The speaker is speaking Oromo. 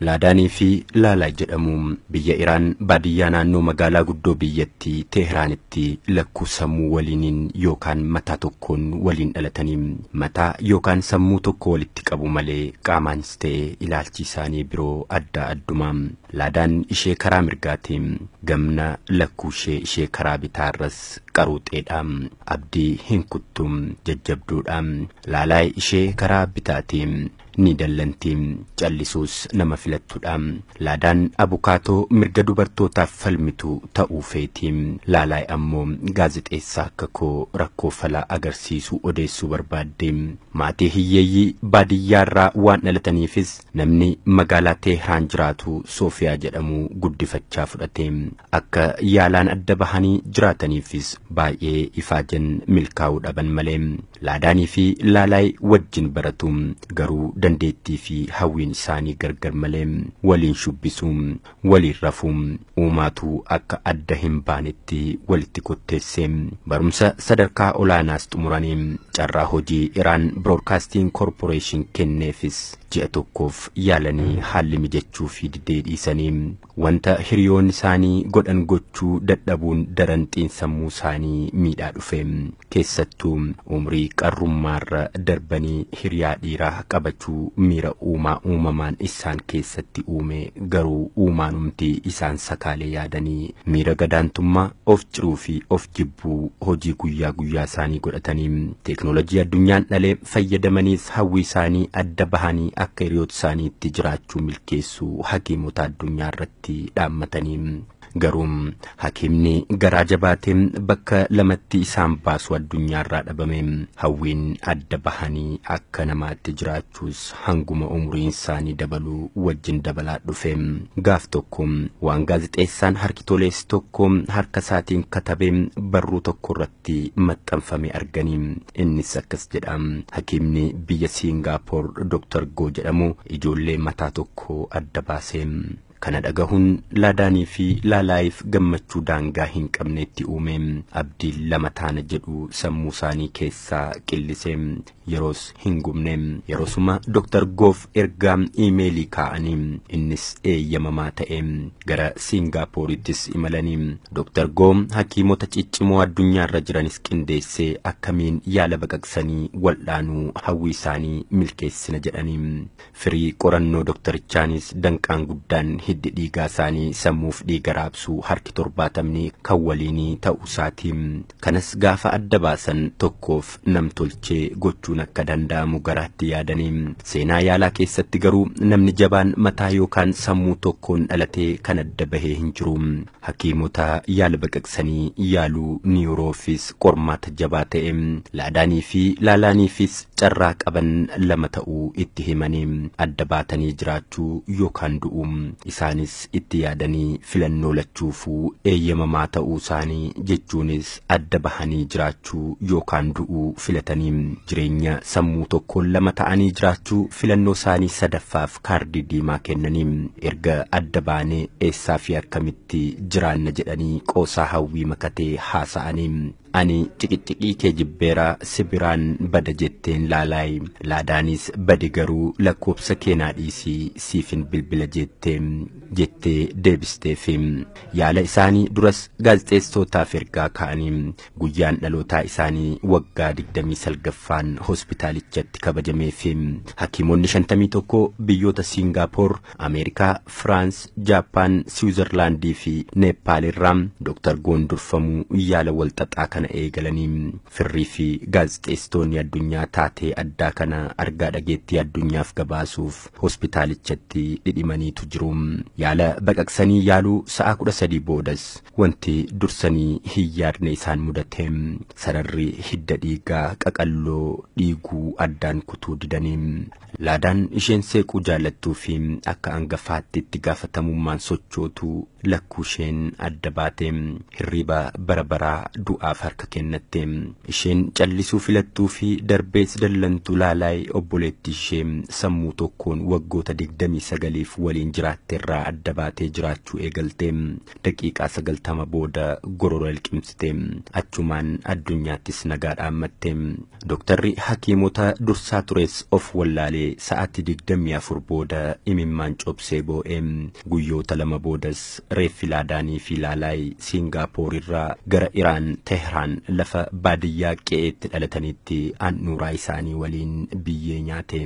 Laadaanii fi lalay jedhamu biyya Iraan baadiyyaa naannoo magaalaa guddoo biyyattii Teehraanitti lakkuu sammuu waliiniin yookaan mataa tokkoon waliin dhalatanii mataa yookaan sammuu tokko walitti qabu malee qaamaanis ta'e ilaalchi isaanii biroo adda adduma. Laadaan ishee karaa mirgaatiin gamna lakkuu ishee karaa bitaarras qaruuxeedha. Abdii hin kuttum jajjabduudha. Lalay ishee karaa bitaatiin ni dallantii callisuus nama filattuudha. Laadaan abukaatoo mirga dubartootaaf falmitu ta'uu feetii. Lalay ammoo gaazexeessaa akka koo rakkoo falaa agarsiisu odeessuu barbaadde. Maatii hiyyeeyyii baadiyyaarraa waan dhalataniifis namni magaalaa Teehraan jiraatu Soofiyaa jedhamu guddifachaa fudhate. Akka yaalaan adda bahanii jiraataniifis baay'ee ifaajan milkaa'uu dhaban malee. Laadaanii fi Lalay wajjin baratu garuu dandeettii fi hawwiin isaanii gargar malee waliin shubbisuu waliin rafuu uumaatu akka adda hin baanetti walitti kotteesse. Barumsa sadarkaa olaanaas xumuranii carraa hojii Iraan Broadcasting Corporation kenneefis ji'a tokkoof yaalanii haalli mijachuu fi didee dhiisanii wanta hiriyoonni isaanii godhan gochuu dadhabuun daran xiinsammuu isaanii miidhaa dhufe. Keessattuu umrii qarrummaarra darbanii hiriyaa dhiiraa qabachuu miira uumamaan isaan keessatti uume garuu uumaanumti isaan sakaalee yaadanii miira gadaantummaa of ciruu fi of jibbuu hojii guyyaa guyyaa isaanii godhatanii teknoolojii addunyaan dhalee fayyadamaniis hawwii isaanii adda bahanii akka hiriyoota isaaniitti jiraachuu milkeessuu hakiimota addunyaa irratti dhaammatanii. Garuu hakiimni garaa jabaateen bakka lamatti isaan baasu addunyaarraa dhabame. Hawwiin adda bahanii akka namaatti jiraachuus hanguma umriin isaanii dabaluu wajjin dabalaa dhufe. Gaaf tokko waan gaazexeessaan harkitolees tokko harka isaatiin katabee barruu tokko irratti maxxanfame arganii. Innis akkas jedha. Hakiimni biyya Siingaappoor Dr. Go jedhamu ijoollee mataa tokko adda baase. Kana dhagahuun Laadaanii fi Lalayiif gammachuu daangaa hin qabneetti uume. Abdii lama taana jedhu sammuu isaanii keessaa qillise. Yeroos hin gubne. Yeroosuma Dr. Goof ergaa iimeelii kaa'anii innis eeyyamamaa ta'e. Gara Siingaapoorittis imalanii. Dr. Goom hakiimota ciccimoo addunyaarra jiranis qindeessee akkamiin yaala baqaqsanii wal'aanuu hawwii isaanii milkeessina jedhanii. Firii qorannoo doktorichaanis danqaan guddaan hiddi dhiigaa isaanii sammuuf dhiiga raabsuu harki 70 kan waliinii ta'uu isaatiin. Kanas gaafa adda baasan tokkoof namtolchee gochuun akka danda'amu garaatti yaadanii. Seenaa yaalaa keessatti garuu namni jabaan mataa yookaan sammuu tokkoon dhalatee kan adda bahee hin jiru. Hakiimota yaala baqaqsanii yaaluu niiroofis qormaata jabaa ta'e. Laadaanii fi Lalaaniifis carraa qaban lama ta'uu itti himanii adda baatanii jiraachuu yookaan du'uu. Isaanis itti yaadanii filannoo lachuufuu eeyyamamaa ta'uu isaanii jechuunis adda bahanii jiraachuu yookaan du'uu filatanii jireenya sammuu tokkoon lama ta'anii jiraachuu filannoo isaanii sadaffaaf kaardii diimaa kennanii erga adda baanee eessaa fi akkamitti jiraanna jedhanii qoosaa hawwii makatee haasa'anii. Ani xiqixiqii kee jibbeeraa sibiraan bada jetteen Lalay. Laadaanis bade garuu lakkoobsa keenaa dhiisii siifin bilbila jettee deebisteefi. Yaala isaanii duras gaazexeessootaaf ergaa kaa'anii guyyaan dhalootaa isaanii waggaa 29ffaan hospitaalichatti kabajameefi. Hakiimonni 51 biyyoota Siingaappoor, Ameerikaa, Firaans, Jaappaan, Siwiizerlaandii fi Neepaal irraa Dr. Goon durfamuu yaala walxaxaa kana eegalanii. Firrii fi gaazexeessitoonni addunyaa taatee addaa kana argaa dhageettii addunyaaf gabaasuuf hospitaalichatti dhidhimaniitu jiru. Yaala baqaqsanii yaaluu sa'a 13 boodas wanti dursanii hin yaadne isaan mudate. Sararri hidda dhiigaa qaqalloo dhiiguu addaan kutuu didanii. Laadaan isheen seequu jaallattuu fi akka hangafaatti itti gaafatamummaan sochootu lakkuusheen adda baatee hirriba barabaraa du'aaf harka kennatte. Isheen callisuu filattuu fi darbees dallantuu Laalaay obboleettii ishee sammuu tokkoon waggoota 29f waliin jiraatteerraa adda baatee jiraachuu eegalte. Daqiiqaa 90 booda gorora liqimsite. Achumaan addunyaattis nagaa dhaammatte. Dooktarri hakiimota dursaa tures of wallaalee sa'aatii 24 booda imimmaan cobsee boo'e. Guyyoota 2 boodas reeffi Laadaanii fi Laalaay Siingaappoor irraa gara Iraan Teheraan lafa baadiyyaa qe'eetti dhalatanitti handhuuraa isaanii waliin biyyee nyaate.